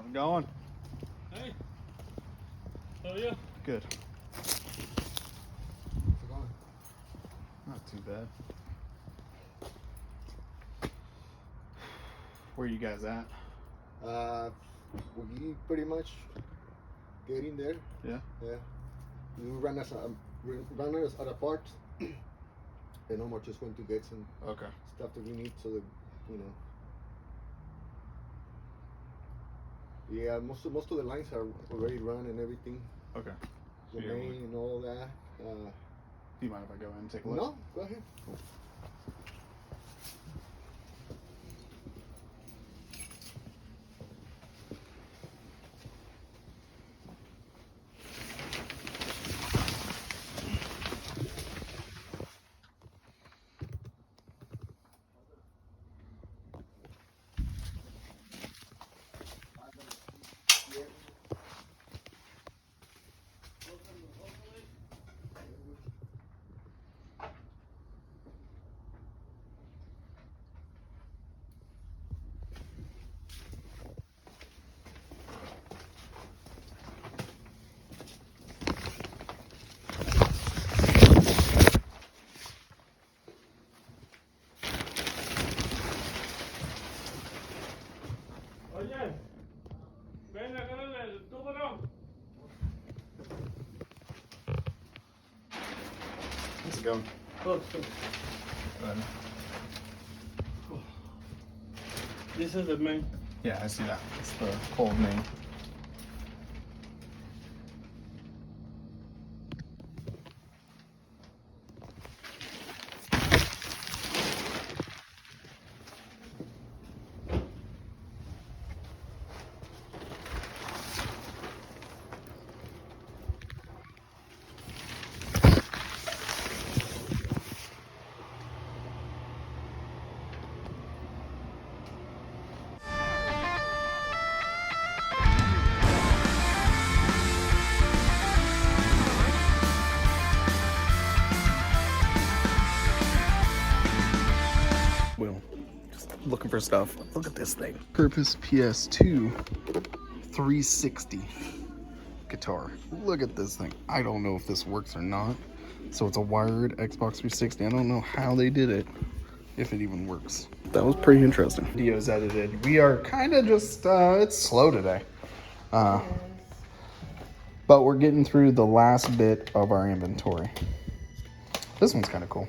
I'm going. Hey. How are you? Good. How's it going? Not too bad. Where are you guys at? We pretty much getting there. Yeah. Yeah. We ran us out of parts, and Omar just went to get some stuff that we need so that Yeah, most of the lines are already run and everything. Okay. The main and all that. Do you mind if I go in and take a look? No, go ahead. Cool. Oye, ven a agarrarle el tubo, ¿no? How's it going? Good. Good. This is the main. Yeah, I see that. It's the cold main. Well, just looking for stuff. Look at this thing. Purpose PS2 360 guitar. Look at this thing. I don't know if this works or not. So it's a wired Xbox 360. I don't know how they did it, if it even works. That was pretty interesting. Videos edited. We are kind of just, it's slow today. But we're getting through the last bit of our inventory. This one's kind of cool.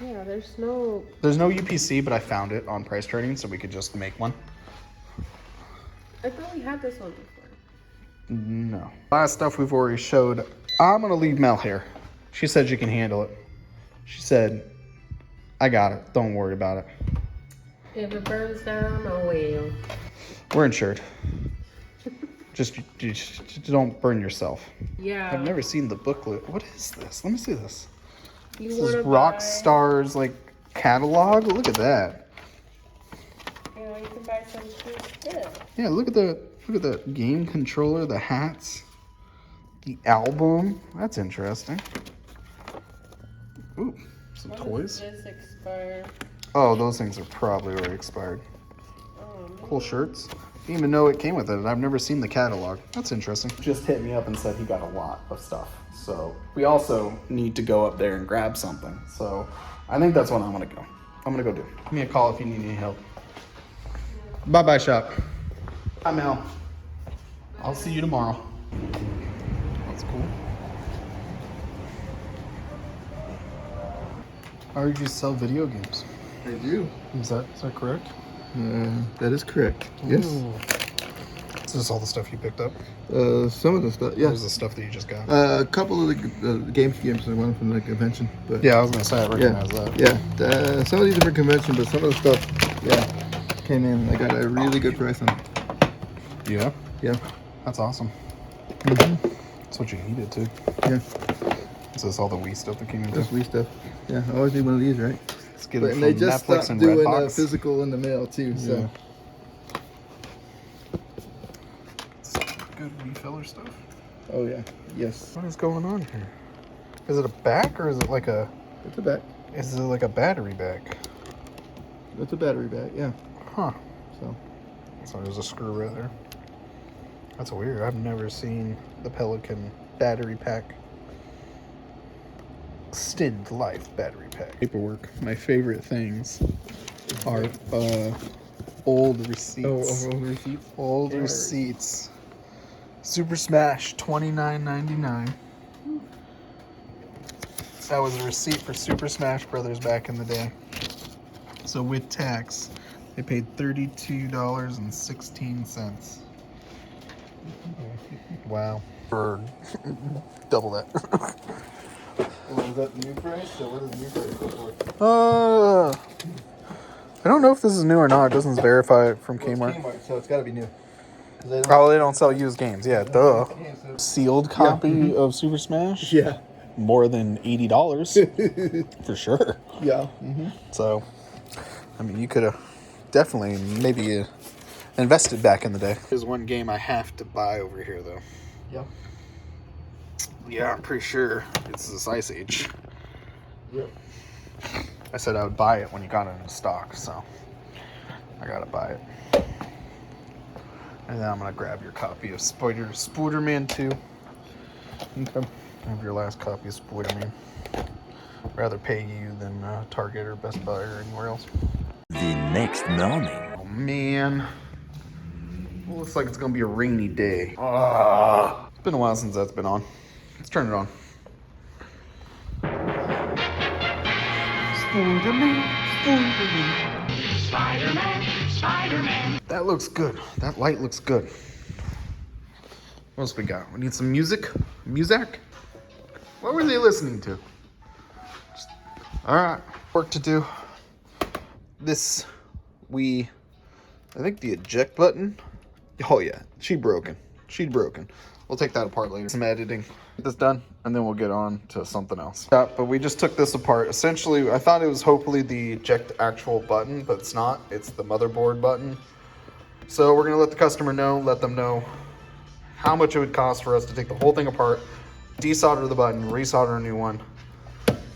Yeah, there's no UPC, but I found it on price trading, so we could just make one. I thought we had this one before. No. Last stuff we've already showed. I'm gonna leave Mel here. She said she can handle it. She said, I got it. Don't worry about it. If it burns down, oh well. We're insured. just don't burn yourself. Yeah. I've never seen the booklet. What is this? Let me see this. This is Rockstar's like catalog. Look at that. Yeah, you can buy some cool stuff. Yeah, look at the game controller, the hats, the album. That's interesting. Ooh, some toys. Does this expire? Oh, those things are probably already expired. Oh, no. Cool shirts. Didn't even know it came with it. I've never seen the catalog. That's interesting. Just hit me up and said he got a lot of stuff. So we also need to go up there and grab something. So I think that's what I'm gonna go. I'm gonna go do. Give me a call if you need any help. Bye-bye, shop. Bye, Mel. I'll see you tomorrow. That's cool. I heard you sell video games. I do. Is that correct? That is correct. Yes. Ooh. Is this all the stuff you picked up? Some of the stuff, yeah. Or was the stuff that you just got? A couple of the games I won from the convention. But Yeah, I was gonna say I recognize that. Yeah. Some of these are for convention, but some of the stuff, came in. I got a really good price on it. Yeah? Yeah. That's awesome. Mm-hmm. That's what you needed too. Yeah. Is this all the Wii stuff that came in too? That's Wii stuff. Yeah, I always need one of these, right? Let's get But, it and from they just Netflix stopped and doing Redbox. physical in the mail too. So. Yeah. Good Wii filler stuff. Oh yeah. Yes. What is going on here? Is it a back or is it like a? It's a back. Is it like a battery back? It's a battery back. Yeah. Huh. So. So there's a screw right there. That's weird. I've never seen the Pelican battery pack. Extend life battery pack. Paperwork. My favorite things are old receipts. Oh, old receipts? Old receipts. Super Smash, $29.99. That was a receipt for Super Smash Brothers back in the day. So with tax, they paid $32.16. Wow. For double that. Well, is that the new price? So what does the new price go for? I don't know if this is new or not. It doesn't verify it from Well, it's Kmart. Kmart, so it's got to be new. Oh, they don't sell used games. Yeah, duh. Sealed copy of Super Smash? Yeah. More than $80 for sure. Yeah. So, I mean, you could have definitely maybe invested back in the day. There's one game I have to buy over here, though. Yep. Yeah, I'm pretty sure it's this Ice Age. Yep. I said I would buy it when you got it in stock, so I gotta buy it. And then I'm gonna grab your copy of Spider-Man 2. Okay. Have your last copy of Spider-Man. Rather pay you than Target or Best Buy or anywhere else. The next morning. Oh man. Well, looks like it's gonna be a rainy day. It's been a while since that's been on. Let's turn it on. Spider-Man. That looks good. That light looks good. What else we got? We need some music? Music? What were they listening to? Alright. Work to do. I think the eject button. Oh yeah, she's broken. We'll take that apart later. Some editing. Get this done, and then we'll get on to something else. Yeah, but we just took this apart. Essentially, I thought it was hopefully the eject actual button, but it's not. It's the motherboard button. So we're gonna let the customer know, let them know how much it would cost for us to take the whole thing apart, desolder the button, resolder a new one.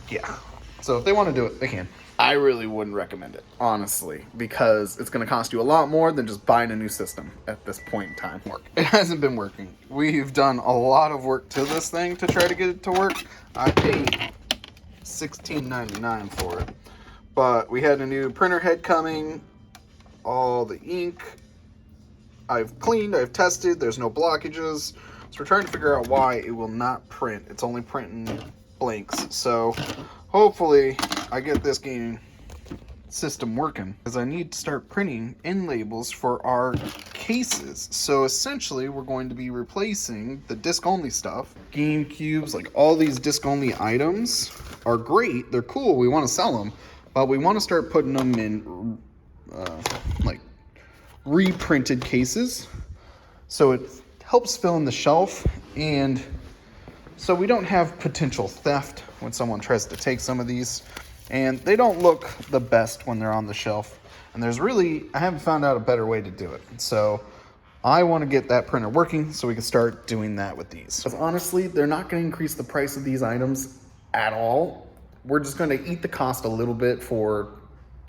Yeah. So if they want to do it, they can. I really wouldn't recommend it, honestly, because it's going to cost you a lot more than just buying a new system at this point in time. It hasn't been working. We've done a lot of work to this thing to try to get it to work. I paid $16.99 for it. But we had a new printer head coming, all the ink. I've cleaned, I've tested, there's no blockages. So we're trying to figure out why it will not print. It's only printing blanks. So hopefully I get this game system working, because I need to start printing end labels for our cases. So essentially we're going to be replacing the disc-only stuff. GameCubes, like all these disc-only items are great, they're cool, we want to sell them, but we want to start putting them in like reprinted cases, so it helps fill in the shelf, and so we don't have potential theft when someone tries to take some of these. And they don't look the best when they're on the shelf. And I haven't found out a better way to do it. So I want to get that printer working so we can start doing that with these. Because honestly, they're not going to increase the price of these items at all. We're just going to eat the cost a little bit for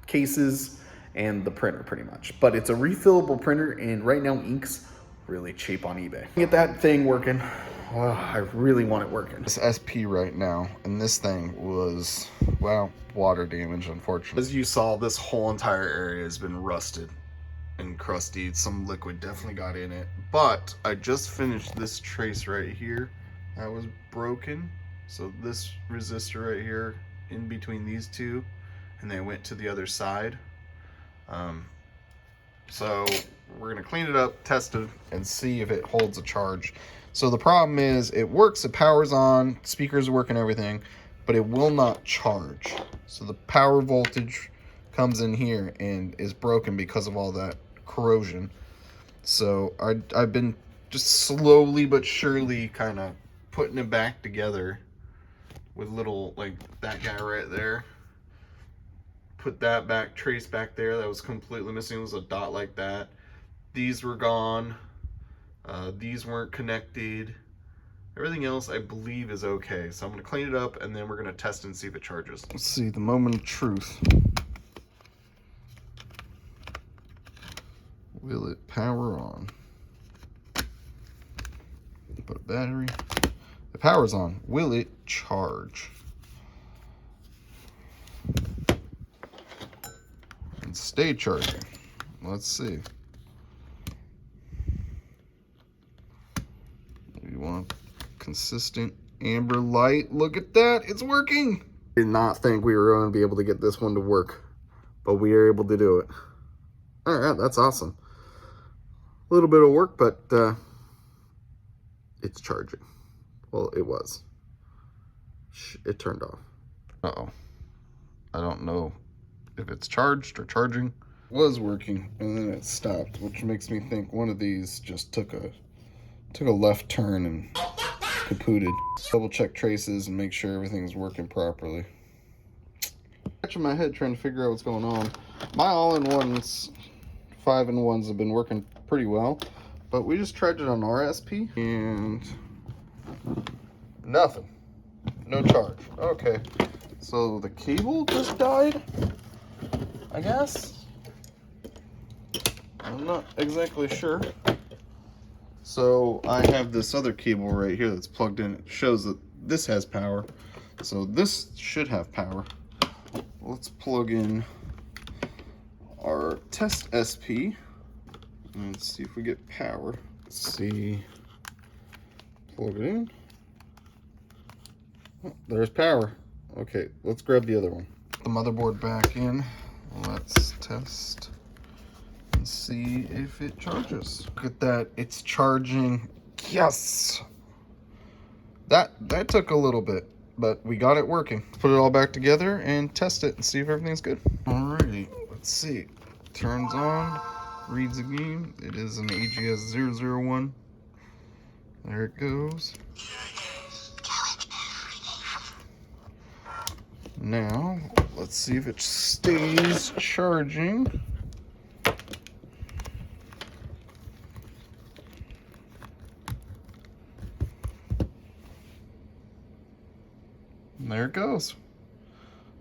cases and the printer pretty much. But it's a refillable printer, and right now ink's really cheap on eBay. Get that thing working. Oh, I really want it working. This SP right now, and this thing was, well, water damage, unfortunately. As you saw, this whole entire area has been rusted and crusty. Some liquid definitely got in it. But I just finished this trace right here. That was broken. So this resistor right here, in between these two, and they went to the other side. So we're gonna clean it up, test it, and see if it holds a charge. So the problem is, it works, it powers on, speakers work and everything, but it will not charge. So the power voltage comes in here and is broken because of all that corrosion. So I've been just slowly but surely kind of putting it back together with little, like that guy right there. Put that back, trace back there, that was completely missing. It was a dot like that. These were gone. These weren't connected. Everything else I believe is okay. So I'm gonna clean it up and then we're gonna test and see if it charges. Let's see, the moment of truth. Will it power on? put a battery. The power's on. Will it charge? And stay charging. Let's see. We want consistent amber light. Look at that. It's working. I did not think we were going to be able to get this one to work, but we are able to do it. All right, that's awesome. A little bit of work, but it's charging. Well, it was. It turned off. Uh-oh. I don't know if it's charged or charging. It was working, and then it stopped, which makes me think one of these just took a left turn and kapooted. Double check traces and make sure everything's working properly. Scratching my head trying to figure out what's going on. My all-in-ones, 5-in-1s have been working pretty well, but we just tried it on RSP and nothing. No charge. Okay, so the cable just died, I guess. I'm not exactly sure. So I have this other cable right here that's plugged in. It shows that this has power. So this should have power. Let's plug in our test SP and see if we get power. Let's see. Plug it in. Oh, there's power. Okay, let's grab the other one. Put the motherboard back in. Let's test and see if it charges. Look at that, it's charging. Yes! That took a little bit, but we got it working. Let's put it all back together and test it and see if everything's good. Alrighty, let's see. Turns on, reads a game. It is an AGS 001. There it goes. Now, let's see if it stays charging. And there it goes.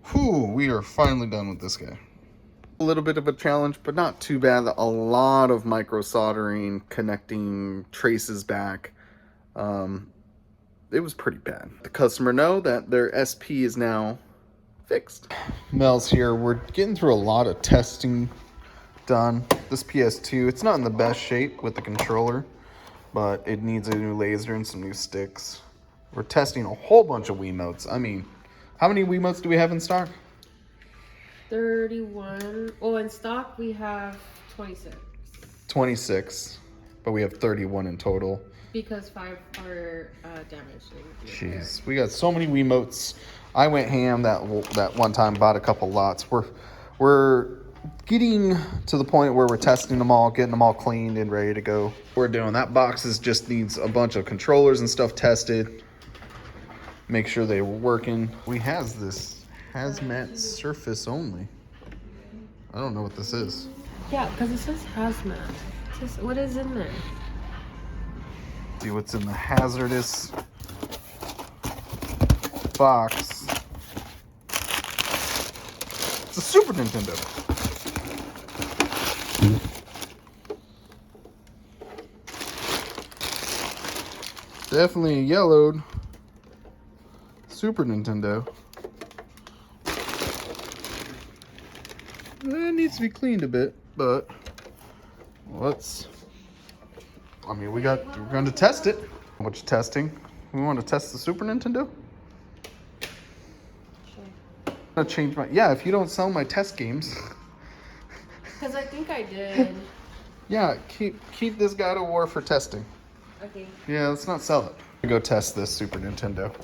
Whew, we are finally done with this guy. A little bit of a challenge, but not too bad. A lot of micro soldering, connecting traces back. It was pretty bad. The customer know that their SP is now fixed. Mel's here. We're getting through a lot of testing done. This PS2, it's not in the best shape with the controller, but it needs a new laser and some new sticks. We're testing a whole bunch of Wiimotes. I mean, how many Wiimotes do we have in stock? 31. Oh, in stock we have 26. 26, but we have 31 in total. Because 5 are damaged. Jeez, we got so many Wiimotes. I went ham that one time, bought a couple lots. We're getting to the point where we're testing them all, getting them all cleaned and ready to go. We're doing that. Boxes just needs a bunch of controllers and stuff tested. Make sure they were working. We have this hazmat surface only. I don't know what this is. Yeah, because it says hazmat. It says, what is in there? See what's in the hazardous box. It's a Super Nintendo. Definitely a yellowed Super Nintendo. It needs to be cleaned a bit, but we're going to test it. What's testing? We want to test the Super Nintendo? Sure. I'm gonna change my, yeah, if you don't sell my test games. Because I think I did. Yeah, keep this God of War for testing. Okay. Yeah, let's not sell it. Go test this Super Nintendo.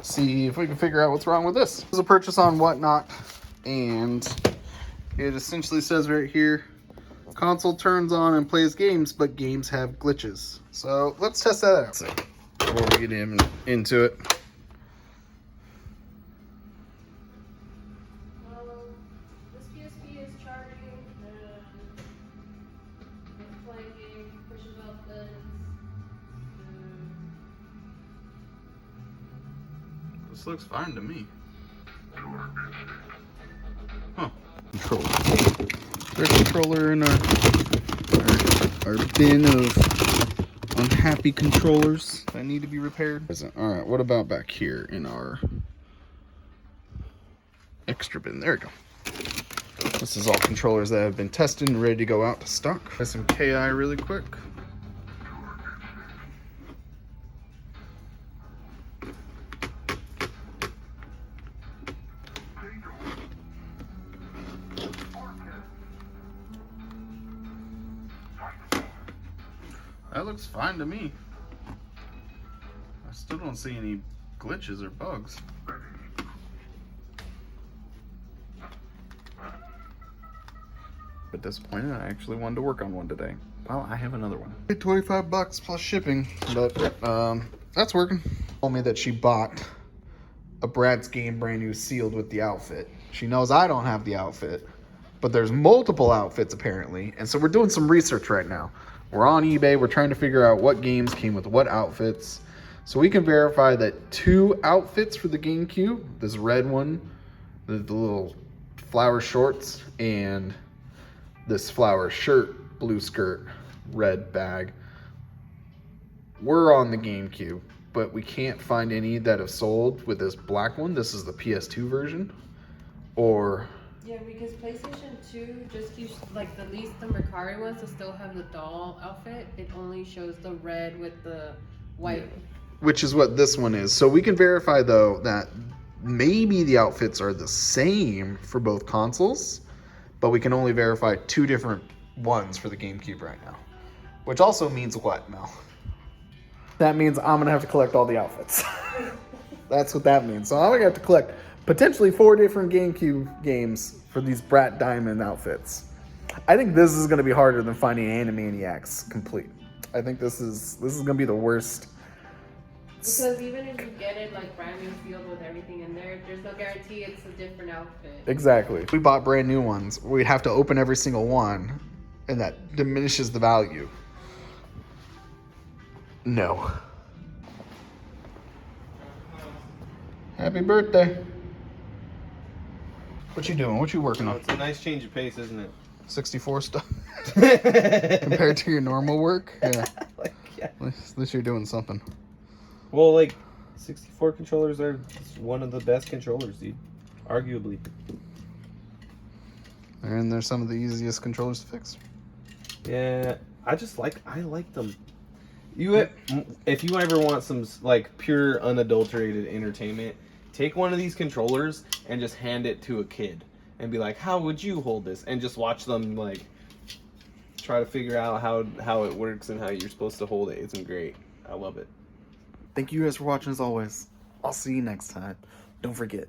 See if we can figure out what's wrong with this. This is a purchase on Whatnot, and it essentially says right here, console turns on and plays games, but games have glitches. So let's test that out. Before we get into it. Well, this PSP is charging and it's playing games, pushing buttons. This looks fine to me. Huh. Controller. There's a controller in our bin of unhappy controllers that need to be repaired. All right, what about back here in our extra bin? There we go. This is all controllers that have been tested and ready to go out to stock. Got some KI really quick. That looks fine to me. I still don't see any glitches or bugs. But disappointed, I actually wanted to work on one today. Well, I have another one. $25 plus shipping, but that's working. Told me that she bought a Brad's game brand new sealed with the outfit. She knows I don't have the outfit, but there's multiple outfits apparently, and so we're doing some research right now. We're on eBay, we're trying to figure out what games came with what outfits, so we can verify that 2 outfits for the GameCube, this red one, the little flower shorts, and this flower shirt, blue skirt, red bag, were on the GameCube, but we can't find any that have sold with this black one. This is the PS2 version, or... Yeah, because PlayStation 2 just keeps, like, the least the Mercari ones to still have the doll outfit. It only shows the red with the white. Yeah. Which is what this one is. So we can verify, though, that maybe the outfits are the same for both consoles, but we can only verify 2 different ones for the GameCube right now. Which also means what, Mel? That means I'm going to have to collect all the outfits. That's what that means. So I'm going to have to collect potentially 4 different GameCube games for these Brat Diamond outfits. I think this is going to be harder than finding Animaniacs complete. I think this is going to be the worst. Because even if you get it like brand new sealed with everything in there, there's no guarantee it's a different outfit. Exactly. If we bought brand new ones, we'd have to open every single one, and that diminishes the value. No. Happy birthday. What you doing? What you working on? It's a nice change of pace, isn't it? 64 stuff compared to your normal work. Yeah. Like, yeah. At least you're doing something. Well, like, 64 controllers are one of the best controllers, dude. Arguably. And they're some of the easiest controllers to fix. Yeah, I like them. If you ever want some like pure unadulterated entertainment, take one of these controllers and just hand it to a kid and be like, how would you hold this? And just watch them like try to figure out how it works and how you're supposed to hold it. It's great. I love it. Thank you guys for watching as always. I'll see you next time. Don't forget,